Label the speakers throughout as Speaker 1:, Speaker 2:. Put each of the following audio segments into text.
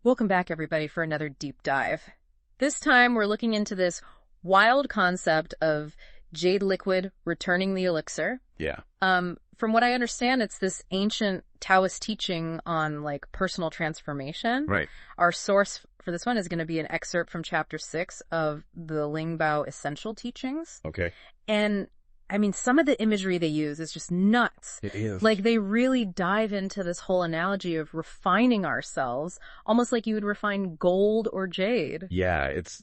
Speaker 1: Welcome back, everybody, for another deep dive. This time, we're looking into this wild concept of Jade Liquid Returning the Elixir.
Speaker 2: Yeah.
Speaker 1: From what I understand, it's this ancient Taoist teaching on, personal transformation.
Speaker 2: Right.
Speaker 1: Our source for this one is going to be an excerpt from Chapter 6 of the Lingbao Essential Teachings.
Speaker 2: Okay.
Speaker 1: And some of the imagery they use is just nuts.
Speaker 2: It is.
Speaker 1: They really dive into this whole analogy of refining ourselves, almost like you would refine gold or jade.
Speaker 2: Yeah, it's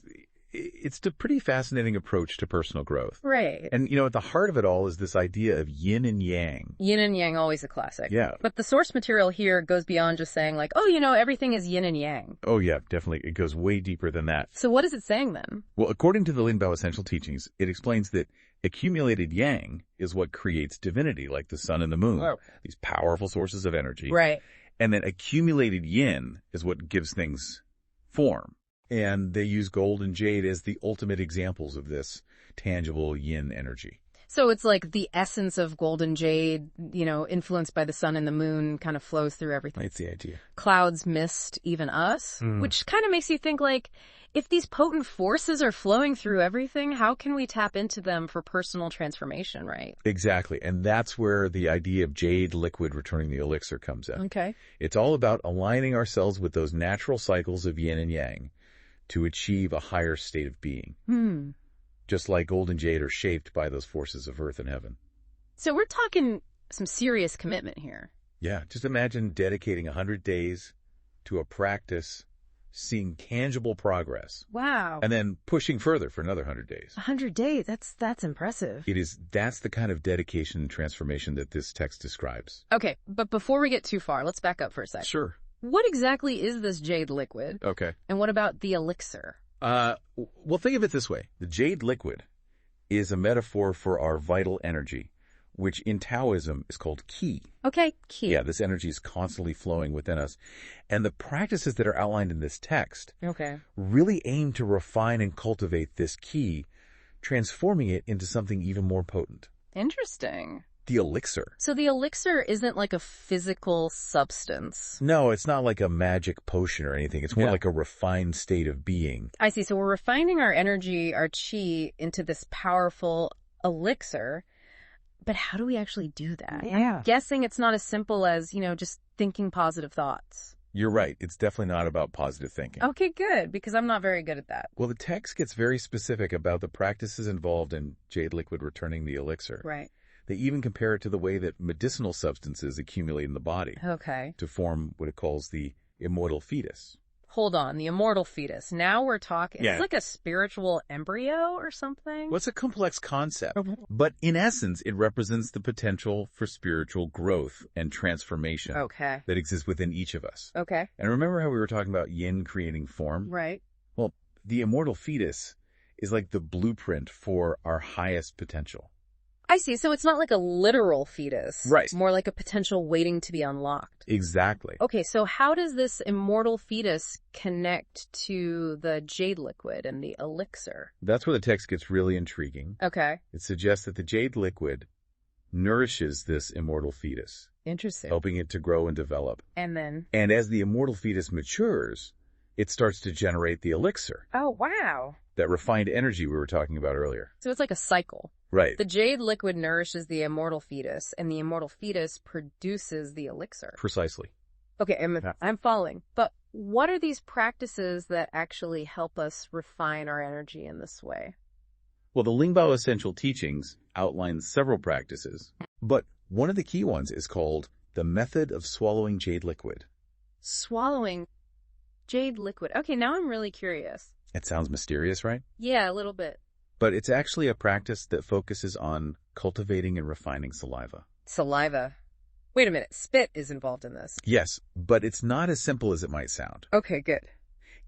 Speaker 2: a pretty fascinating approach to personal growth.
Speaker 1: Right.
Speaker 2: And, at the heart of it all is this idea of yin and yang.
Speaker 1: Yin and yang, always a classic.
Speaker 2: Yeah.
Speaker 1: But the source material here goes beyond just saying everything is yin and yang.
Speaker 2: Oh, yeah, definitely. It goes way deeper than that.
Speaker 1: So what is it saying then?
Speaker 2: Well, according to the Lingbao Essential Teachings, it explains that accumulated yang is what creates divinity, like the sun and the moon.
Speaker 1: Whoa.
Speaker 2: These powerful sources of energy.
Speaker 1: Right.
Speaker 2: And then accumulated yin is what gives things form. And they use gold and jade as the ultimate examples of this tangible yin energy.
Speaker 1: So it's like the essence of gold and jade, influenced by the sun and the moon, kind of flows through everything.
Speaker 2: That's the idea.
Speaker 1: Clouds, mist, even us, which kind of makes you think, if these potent forces are flowing through everything, how can we tap into them for personal transformation, right?
Speaker 2: Exactly. And that's where the idea of Jade Liquid Returning the Elixir comes in.
Speaker 1: Okay.
Speaker 2: It's all about aligning ourselves with those natural cycles of yin and yang to achieve a higher state of being. Just like gold and jade are shaped by those forces of earth and heaven.
Speaker 1: So we're talking some serious commitment here.
Speaker 2: Yeah, just imagine dedicating 100 days to a practice, seeing tangible progress.
Speaker 1: Wow.
Speaker 2: And then pushing further for another 100 days.
Speaker 1: 100 days, that's impressive.
Speaker 2: That's the kind of dedication and transformation that this text describes.
Speaker 1: Okay, but before we get too far, let's back up for a second.
Speaker 2: Sure.
Speaker 1: What exactly is this jade liquid?
Speaker 2: Okay.
Speaker 1: And what about the elixir?
Speaker 2: Well, think of it this way. The jade liquid is a metaphor for our vital energy, which in Taoism is called qi.
Speaker 1: Okay, qi.
Speaker 2: Yeah, this energy is constantly flowing within us. And the practices that are outlined in this text really aim to refine and cultivate this qi, transforming it into something even more potent.
Speaker 1: Interesting.
Speaker 2: The elixir.
Speaker 1: So the elixir isn't like a physical substance.
Speaker 2: No, it's not like a magic potion or anything. It's more like a refined state of being.
Speaker 1: I see. So we're refining our energy, our qi, into this powerful elixir. But how do we actually do that?
Speaker 3: Yeah.
Speaker 1: I'm guessing it's not as simple as, just thinking positive thoughts.
Speaker 2: You're right. It's definitely not about positive thinking.
Speaker 1: Okay, good, because I'm not very good at that.
Speaker 2: Well, the text gets very specific about the practices involved in Jade Liquid Returning the Elixir.
Speaker 1: Right.
Speaker 2: They even compare it to the way that medicinal substances accumulate in the body.
Speaker 1: Okay.
Speaker 2: To form what it calls the immortal fetus.
Speaker 1: Hold on, the immortal fetus. Now we're talking,
Speaker 2: Yeah.
Speaker 1: It's like a spiritual embryo or something?
Speaker 2: Well, it's a complex concept, but in essence, it represents the potential for spiritual growth and transformation
Speaker 1: Okay.
Speaker 2: that exists within each of us.
Speaker 1: Okay.
Speaker 2: And remember how we were talking about yin creating form?
Speaker 1: Right.
Speaker 2: Well, the immortal fetus is like the blueprint for our highest potential.
Speaker 1: I see. So it's not like a literal fetus.
Speaker 2: Right.
Speaker 1: More like a potential waiting to be unlocked.
Speaker 2: Exactly.
Speaker 1: Okay, so how does this immortal fetus connect to the jade liquid and the elixir?
Speaker 2: That's where the text gets really intriguing.
Speaker 1: Okay.
Speaker 2: It suggests that the jade liquid nourishes this immortal fetus,
Speaker 1: Interesting.
Speaker 2: helping it to grow and develop.
Speaker 1: And then?
Speaker 2: And as the immortal fetus matures, it starts to generate the elixir,
Speaker 1: Oh, wow.
Speaker 2: that refined energy we were talking about earlier.
Speaker 1: So it's like a cycle.
Speaker 2: Right.
Speaker 1: The jade liquid nourishes the immortal fetus, and the immortal fetus produces the elixir.
Speaker 2: Precisely.
Speaker 1: Okay,
Speaker 2: Yeah.
Speaker 1: I'm following. But what are these practices that actually help us refine our energy in this way?
Speaker 2: Well, the Lingbao Essential Teachings outline several practices, but one of the key ones is called the method of swallowing jade liquid.
Speaker 1: Swallowing jade liquid. Okay, now I'm really curious.
Speaker 2: It sounds mysterious, right?
Speaker 1: Yeah, a little bit.
Speaker 2: But it's actually a practice that focuses on cultivating and refining saliva.
Speaker 1: Saliva. Wait a minute, spit is involved in this.
Speaker 2: Yes, but it's not as simple as it might sound.
Speaker 1: Okay, good.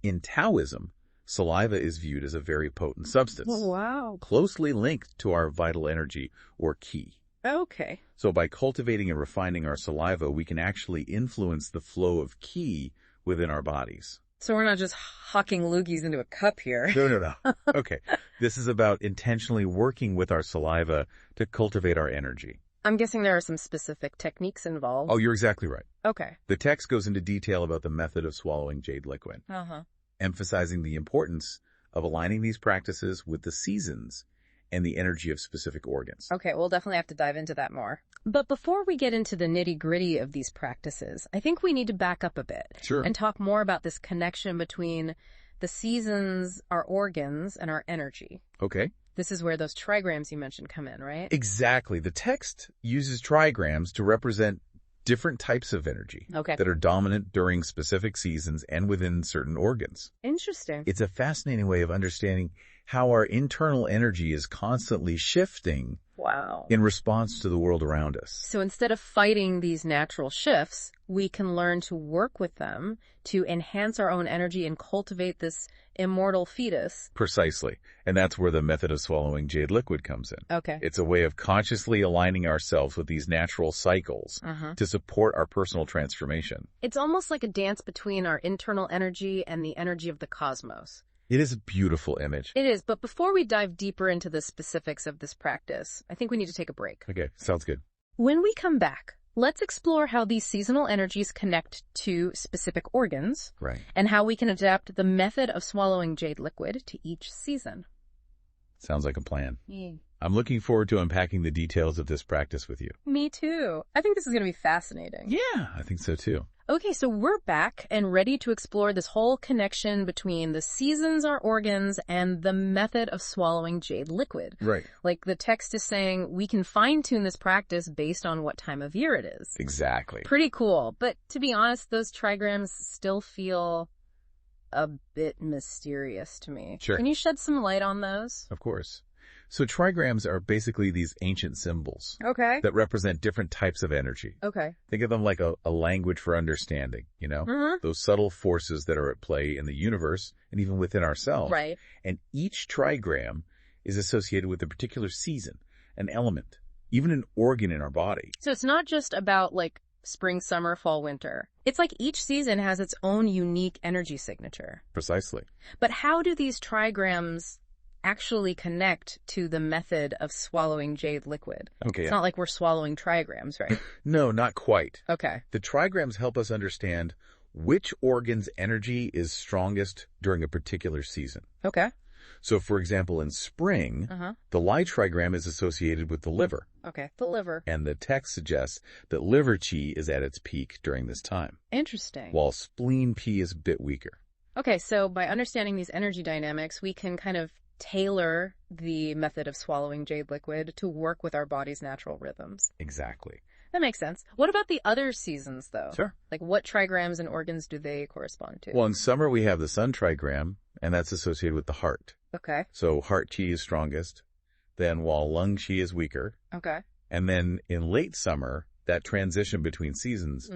Speaker 2: In Taoism, saliva is viewed as a very potent substance,
Speaker 1: Wow.
Speaker 2: closely linked to our vital energy, or qi.
Speaker 1: Okay.
Speaker 2: So by cultivating and refining our saliva, we can actually influence the flow of qi within our bodies.
Speaker 1: So we're not just hucking loogies into a cup here.
Speaker 2: No. Okay. This is about intentionally working with our saliva to cultivate our energy.
Speaker 1: I'm guessing there are some specific techniques involved.
Speaker 2: Oh, you're exactly right.
Speaker 1: Okay.
Speaker 2: The text goes into detail about the method of swallowing jade liquid, emphasizing the importance of aligning these practices with the seasons and the energy of specific organs.
Speaker 1: Okay, we'll definitely have to dive into that more. But before we get into the nitty-gritty of these practices, I think we need to back up a bit.
Speaker 2: Sure.
Speaker 1: And talk more about this connection between the seasons, our organs, and our energy.
Speaker 2: Okay.
Speaker 1: This is where those trigrams you mentioned come in, right?
Speaker 2: Exactly. The text uses trigrams to represent different types of energy that are dominant during specific seasons and within certain organs.
Speaker 1: Interesting.
Speaker 2: It's a fascinating way of understanding how our internal energy is constantly shifting in response to the world around us.
Speaker 1: So instead of fighting these natural shifts, we can learn to work with them to enhance our own energy and cultivate this immortal fetus.
Speaker 2: Precisely. And that's where the method of swallowing jade liquid comes in.
Speaker 1: Okay.
Speaker 2: It's a way of consciously aligning ourselves with these natural cycles to support our personal transformation.
Speaker 1: It's almost like a dance between our internal energy and the energy of the cosmos.
Speaker 2: It is a beautiful image.
Speaker 1: It is, but before we dive deeper into the specifics of this practice, I think we need to take a break.
Speaker 2: Okay, sounds good.
Speaker 1: When we come back, let's explore how these seasonal energies connect to specific organs, and how we can adapt the method of swallowing jade liquid to each season.
Speaker 2: Sounds like a plan. I'm looking forward to unpacking the details of this practice with you.
Speaker 1: Me too. I think this is going to be fascinating.
Speaker 2: Yeah, I think so too.
Speaker 1: Okay, so we're back and ready to explore this whole connection between the seasons, our organs, and the method of swallowing jade liquid.
Speaker 2: Right.
Speaker 1: Like the text is saying, we can fine-tune this practice based on what time of year it is.
Speaker 2: Exactly.
Speaker 1: Pretty cool. But to be honest, those trigrams still feel a bit mysterious to me.
Speaker 2: Sure.
Speaker 1: Can you shed some light on those?
Speaker 2: Of course. So trigrams are basically these ancient symbols that represent different types of energy. Think of them like a language for understanding, you know? Those subtle forces that are at play in the universe and even within ourselves.
Speaker 1: Right.
Speaker 2: And each trigram is associated with a particular season, an element, even an organ in our body.
Speaker 1: So it's not just about like spring, summer, fall, winter. It's like each season has its own unique energy signature.
Speaker 2: Precisely.
Speaker 1: But how do these trigrams actually connect to the method of swallowing jade liquid? It's not like we're swallowing trigrams, right?
Speaker 2: No, not quite.
Speaker 1: Okay.
Speaker 2: The trigrams help us understand which organ's energy is strongest during a particular season.
Speaker 1: Okay.
Speaker 2: So, for example, in spring, the light trigram is associated with the liver.
Speaker 1: Okay, the liver.
Speaker 2: And the text suggests that liver chi is at its peak during this time.
Speaker 1: Interesting.
Speaker 2: While spleen chi is a bit weaker.
Speaker 1: Okay, so by understanding these energy dynamics, we can kind of tailor the method of swallowing jade liquid to work with our body's natural rhythms.
Speaker 2: Exactly.
Speaker 1: That makes sense. What about the other seasons, though?
Speaker 2: Sure.
Speaker 1: Like, what trigrams and organs do they correspond to?
Speaker 2: Well, in summer, we have the sun trigram, and that's associated with the heart.
Speaker 1: Okay.
Speaker 2: So heart chi is strongest, then while lung chi is weaker.
Speaker 1: Okay.
Speaker 2: And then in late summer, that transition between seasons,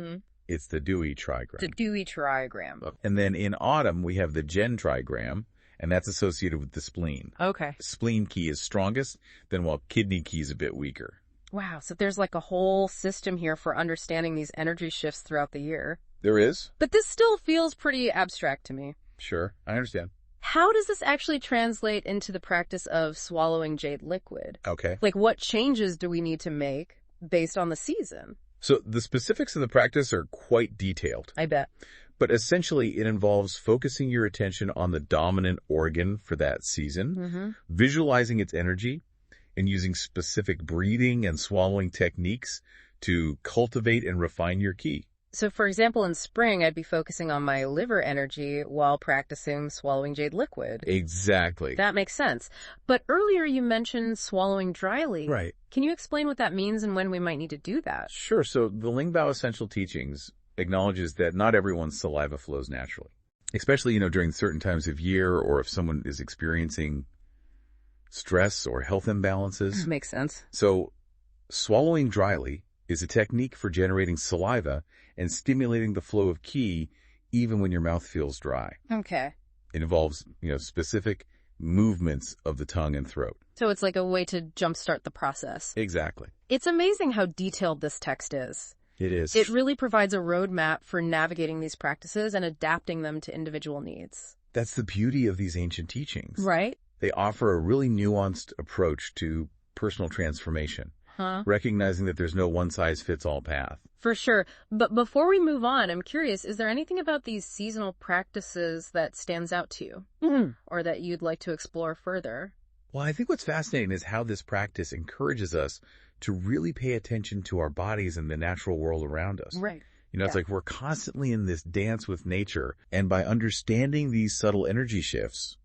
Speaker 2: it's the dewy trigram.
Speaker 1: The dewy trigram.
Speaker 2: And then in autumn, we have the gen trigram, and that's associated with the spleen.
Speaker 1: Okay.
Speaker 2: Spleen chi is strongest, then while kidney chi is a bit weaker.
Speaker 1: Wow, so there's like a whole system here for understanding these energy shifts throughout the year.
Speaker 2: There is.
Speaker 1: But this still feels pretty abstract to me.
Speaker 2: Sure, I understand.
Speaker 1: How does this actually translate into the practice of swallowing jade liquid?
Speaker 2: Okay.
Speaker 1: Like, what changes do we need to make based on the season?
Speaker 2: So the specifics of the practice are quite detailed.
Speaker 1: I bet.
Speaker 2: But essentially, it involves focusing your attention on the dominant organ for that season, visualizing its energy, and using specific breathing and swallowing techniques to cultivate and refine your ki.
Speaker 1: So, for example, in spring, I'd be focusing on my liver energy while practicing swallowing jade liquid.
Speaker 2: Exactly.
Speaker 1: That makes sense. But earlier you mentioned swallowing dryly.
Speaker 2: Right.
Speaker 1: Can you explain what that means and when we might need to do that?
Speaker 2: Sure. So the Lingbao Essential Teachings acknowledges that not everyone's saliva flows naturally, especially, during certain times of year or if someone is experiencing stress or health imbalances.
Speaker 1: Makes sense.
Speaker 2: So swallowing dryly is a technique for generating saliva and stimulating the flow of ki even when your mouth feels dry.
Speaker 1: Okay.
Speaker 2: It involves, specific movements of the tongue and throat.
Speaker 1: So it's like a way to jumpstart the process.
Speaker 2: Exactly.
Speaker 1: It's amazing how detailed this text is.
Speaker 2: It is.
Speaker 1: It really provides a roadmap for navigating these practices and adapting them to individual needs.
Speaker 2: That's the beauty of these ancient teachings.
Speaker 1: Right?
Speaker 2: They offer a really nuanced approach to personal transformation. recognizing that there's no one-size-fits-all path.
Speaker 1: For sure. But before we move on, I'm curious, is there anything about these seasonal practices that stands out to you or that you'd like to explore further?
Speaker 2: Well, I think what's fascinating is how this practice encourages us to really pay attention to our bodies and the natural world around us.
Speaker 1: Right.
Speaker 2: It's like we're constantly in this dance with nature, and by understanding these subtle energy shifts,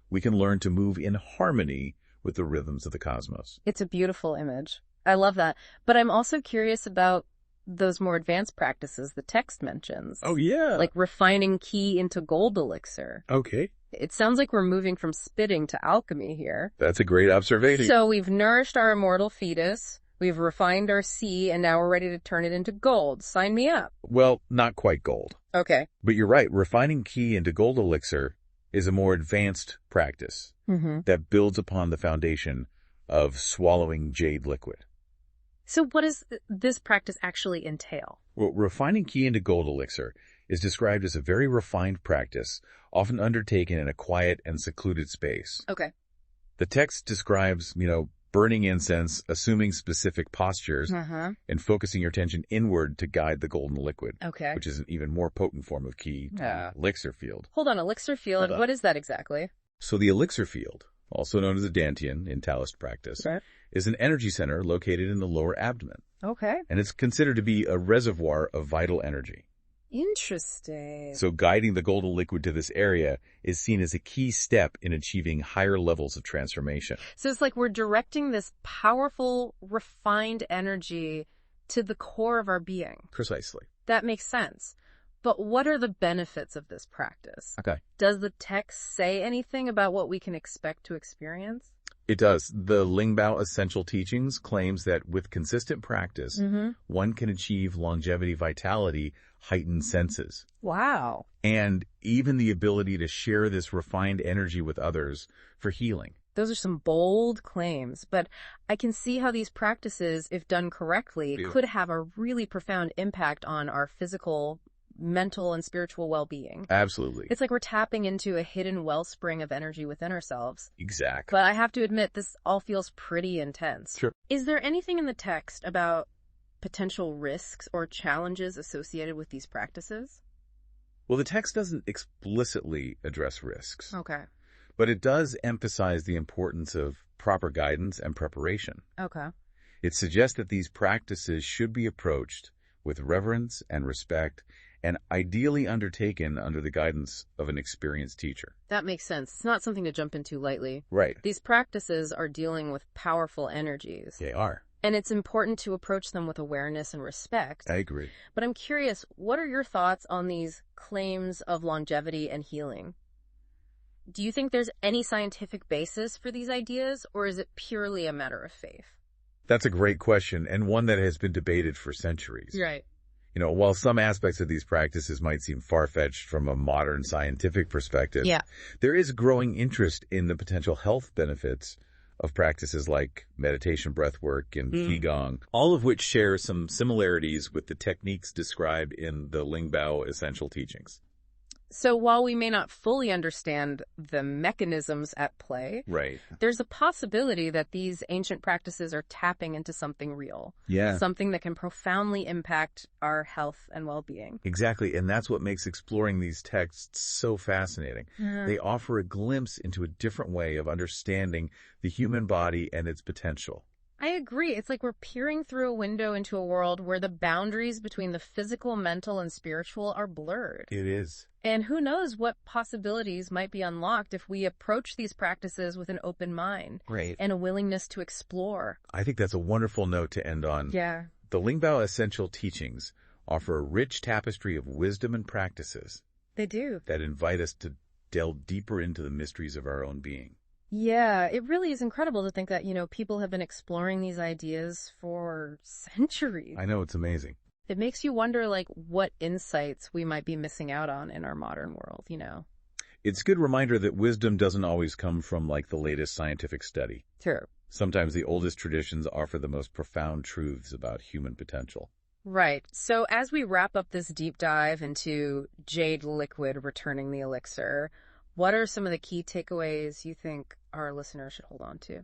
Speaker 2: we can learn to move in harmony with the rhythms of the cosmos.
Speaker 1: It's a beautiful image. I love that. But I'm also curious about those more advanced practices the text mentions.
Speaker 2: Oh, yeah.
Speaker 1: Like refining ki into gold elixir.
Speaker 2: Okay.
Speaker 1: It sounds like we're moving from spitting to alchemy here.
Speaker 2: That's a great observation.
Speaker 1: So we've nourished our immortal fetus, we've refined our sea, and now we're ready to turn it into gold. Sign me up.
Speaker 2: Well, not quite gold.
Speaker 1: Okay.
Speaker 2: But you're right. Refining ki into gold elixir is a more advanced practice that builds upon the foundation of swallowing jade liquid.
Speaker 1: So what does this practice actually entail?
Speaker 2: Well, refining ki into gold elixir is described as a very refined practice, often undertaken in a quiet and secluded space.
Speaker 1: Okay.
Speaker 2: The text describes, burning incense, assuming specific postures, and focusing your attention inward to guide the golden liquid, which is an even more potent form of ki, elixir field.
Speaker 1: Hold on, elixir field, what is that exactly?
Speaker 2: So the elixir field, also known as a dantian in Taoist practice, is an energy center located in the lower abdomen.
Speaker 1: Okay.
Speaker 2: And it's considered to be a reservoir of vital energy.
Speaker 1: Interesting.
Speaker 2: So guiding the golden liquid to this area is seen as a key step in achieving higher levels of transformation.
Speaker 1: So it's like we're directing this powerful, refined energy to the core of our being.
Speaker 2: Precisely.
Speaker 1: That makes sense. But what are the benefits of this practice?
Speaker 2: Okay.
Speaker 1: Does the text say anything about what we can expect to experience?
Speaker 2: It does. The Lingbao Essential Teachings claims that with consistent practice, one can achieve longevity, vitality, heightened senses.
Speaker 1: Wow.
Speaker 2: And even the ability to share this refined energy with others for healing.
Speaker 1: Those are some bold claims, but I can see how these practices, if done correctly, could have a really profound impact on our physical, mental, and spiritual well-being.
Speaker 2: Absolutely.
Speaker 1: It's like we're tapping into a hidden wellspring of energy within ourselves.
Speaker 2: Exactly.
Speaker 1: But I have to admit, this all feels pretty intense.
Speaker 2: Sure.
Speaker 1: Is there anything in the text about potential risks or challenges associated with these practices?
Speaker 2: Well, the text doesn't explicitly address risks.
Speaker 1: Okay.
Speaker 2: But it does emphasize the importance of proper guidance and preparation.
Speaker 1: Okay.
Speaker 2: It suggests that these practices should be approached with reverence and respect, and ideally undertaken under the guidance of an experienced teacher.
Speaker 1: That makes sense. It's not something to jump into lightly.
Speaker 2: Right.
Speaker 1: These practices are dealing with powerful energies.
Speaker 2: They are.
Speaker 1: And it's important to approach them with awareness and respect.
Speaker 2: I agree.
Speaker 1: But I'm curious, what are your thoughts on these claims of longevity and healing? Do you think there's any scientific basis for these ideas, or is it purely a matter of faith?
Speaker 2: That's a great question, and one that has been debated for centuries.
Speaker 1: Right.
Speaker 2: While some aspects of these practices might seem far-fetched from a modern scientific perspective, there is growing interest in the potential health benefits of practices like meditation, breathwork, and qigong, all of which share some similarities with the techniques described in the Lingbao Essential Teachings.
Speaker 1: So while we may not fully understand the mechanisms at play, there's a possibility that these ancient practices are tapping into something real.
Speaker 2: Yeah.
Speaker 1: Something that can profoundly impact our health and well-being.
Speaker 2: Exactly, and that's what makes exploring these texts so fascinating. They offer a glimpse into a different way of understanding the human body and its potential.
Speaker 1: I agree. It's like we're peering through a window into a world where the boundaries between the physical, mental, and spiritual are blurred.
Speaker 2: It is.
Speaker 1: And who knows what possibilities might be unlocked if we approach these practices with an open mind and a willingness to explore.
Speaker 2: I think that's a wonderful note to end on.
Speaker 1: Yeah.
Speaker 2: The Lingbao Essential Teachings offer a rich tapestry of wisdom and practices.
Speaker 1: They do.
Speaker 2: That invite us to delve deeper into the mysteries of our own being.
Speaker 1: Yeah, it really is incredible to think that, people have been exploring these ideas for centuries.
Speaker 2: I know, it's amazing.
Speaker 1: It makes you wonder, what insights we might be missing out on in our modern world,
Speaker 2: It's a good reminder that wisdom doesn't always come from, the latest scientific study.
Speaker 1: Sure.
Speaker 2: Sometimes the oldest traditions offer the most profound truths about human potential.
Speaker 1: Right. So as we wrap up this deep dive into Jade Liquid Returning the Elixir, what are some of the key takeaways you think our listeners should hold on to?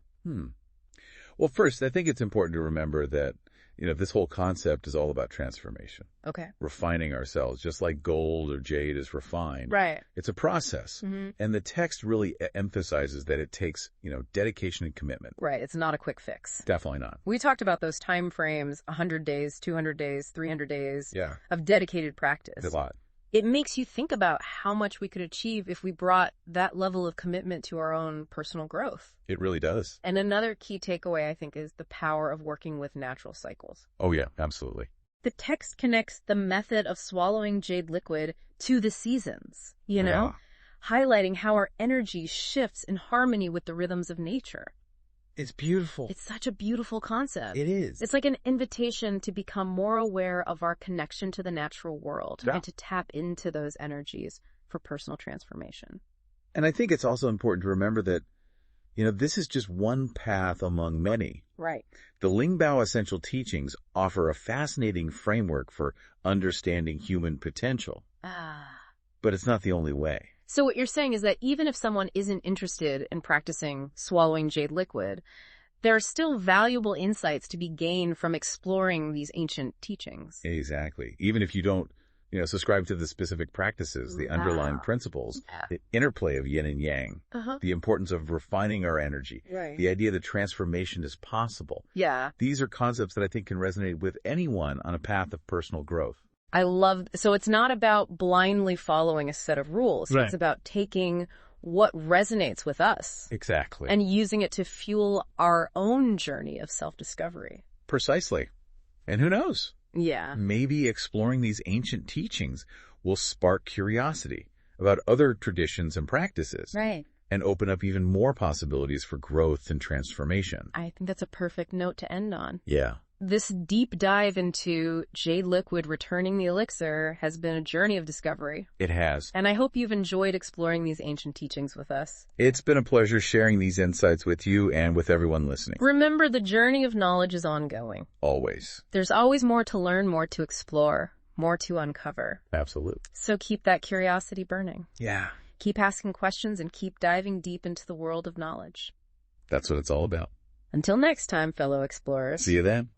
Speaker 2: Well, first, I think it's important to remember that, this whole concept is all about transformation.
Speaker 1: Okay.
Speaker 2: Refining ourselves, just like gold or jade is refined.
Speaker 1: Right.
Speaker 2: It's a process. Mm-hmm. And the text really emphasizes that it takes, dedication and commitment.
Speaker 1: Right. It's not a quick fix.
Speaker 2: Definitely not.
Speaker 1: We talked about those time frames, 100 days, 200 days, 300 days of dedicated practice.
Speaker 2: It's a lot.
Speaker 1: It makes you think about how much we could achieve if we brought that level of commitment to our own personal growth.
Speaker 2: It really does.
Speaker 1: And another key takeaway, I think, is the power of working with natural cycles.
Speaker 2: Oh, yeah, absolutely.
Speaker 1: The text connects the method of swallowing jade liquid to the seasons, highlighting how our energy shifts in harmony with the rhythms of nature.
Speaker 2: It's beautiful.
Speaker 1: It's such a beautiful concept.
Speaker 2: It is.
Speaker 1: It's like an invitation to become more aware of our connection to the natural world and to tap into those energies for personal transformation.
Speaker 2: And I think it's also important to remember that, this is just one path among many.
Speaker 1: Right.
Speaker 2: The Lingbao essential teachings offer a fascinating framework for understanding human potential. But it's not the only way.
Speaker 1: So what you're saying is that even if someone isn't interested in practicing swallowing jade liquid, there are still valuable insights to be gained from exploring these ancient teachings.
Speaker 2: Exactly. Even if you don't, subscribe to the specific practices, the underlying principles, the interplay of yin and yang, the importance of refining our energy, the idea that transformation is possible.
Speaker 1: Yeah.
Speaker 2: These are concepts that I think can resonate with anyone on a path of personal growth.
Speaker 1: So it's not about blindly following a set of rules. Right. It's about taking what resonates with us.
Speaker 2: Exactly.
Speaker 1: And using it to fuel our own journey of self-discovery.
Speaker 2: Precisely. And who knows?
Speaker 1: Yeah.
Speaker 2: Maybe exploring these ancient teachings will spark curiosity about other traditions and practices.
Speaker 1: Right.
Speaker 2: And open up even more possibilities for growth and transformation.
Speaker 1: I think that's a perfect note to end on.
Speaker 2: Yeah.
Speaker 1: This deep dive into Jade Liquid Returning the Elixir has been a journey of discovery.
Speaker 2: It has.
Speaker 1: And I hope you've enjoyed exploring these ancient teachings with us.
Speaker 2: It's been a pleasure sharing these insights with you and with everyone listening.
Speaker 1: Remember, the journey of knowledge is ongoing.
Speaker 2: Always.
Speaker 1: There's always more to learn, more to explore, more to uncover.
Speaker 2: Absolutely.
Speaker 1: So keep that curiosity burning.
Speaker 2: Yeah.
Speaker 1: Keep asking questions and keep diving deep into the world of knowledge.
Speaker 2: That's what it's all about.
Speaker 1: Until next time, fellow explorers.
Speaker 2: See you then.